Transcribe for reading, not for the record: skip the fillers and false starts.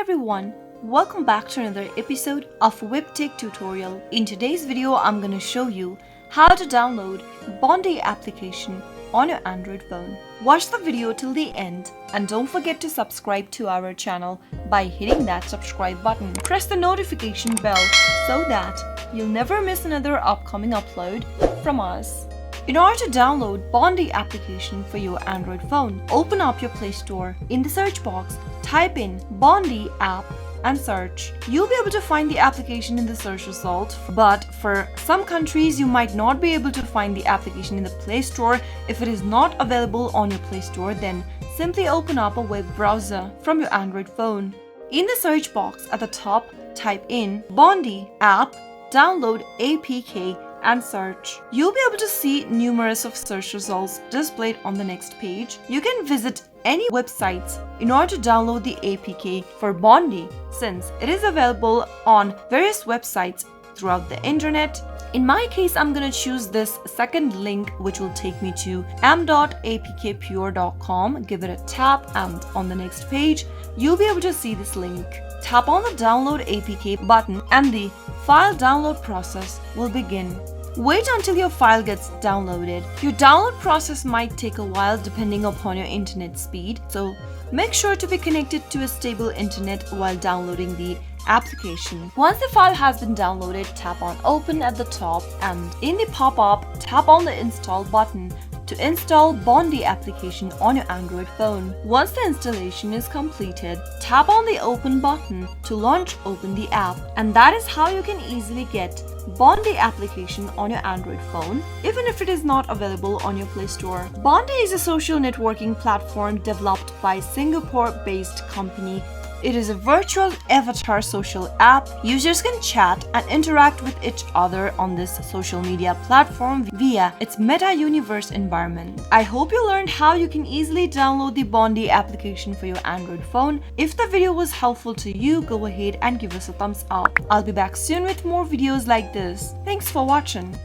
everyone, welcome back to another episode of Webtech Tutorial. In today's video, I'm going to show you how to download Bondee application on your Android phone. Watch the video till the end and don't forget to subscribe to our channel by hitting that subscribe button. Press the notification bell so that you'll never miss another upcoming upload from us. In order to download Bondee application for your Android phone, open up your Play Store. In the search box, type in Bondee app and search. You'll be able to find the application in the search result, but for some countries you might not be able to find the application in the Play Store. If it is not available on your Play Store, then simply open up a web browser from your Android phone. In the search box at the top, type in Bondee app, download APK and search. You'll be able to see numerous of search results displayed on the next page. You can visit any websites in order to download the APK for Bondee, since it is available on various websites throughout the internet. In my case, I'm gonna choose this second link, which will take me to m.appkpure.com. Give it a tap, and on the next page, you'll be able to see this link. Tap on the download APK button and the file download process will begin. Wait until your file gets downloaded. Your download process might take a while depending upon your internet speed, so make sure to be connected to a stable internet while downloading the application. Once the file has been downloaded, tap on Open at the top, and in the pop-up, tap on the Install button to install Bondee application on your Android phone. Once the installation is completed, tap on the Open button to launch open the app. And that is how you can easily get Bondee application on your Android phone, even if it is not available on your Play Store. Bondee is a social networking platform developed by a Singapore-based company. It is a virtual avatar social app. Users can chat and interact with each other on this social media platform via its meta-universe environment. I hope you learned how you can easily download the Bondee application for your Android phone. If the video was helpful to you, go ahead and give us a thumbs up. I'll be back soon with more videos like this. Thanks for watching.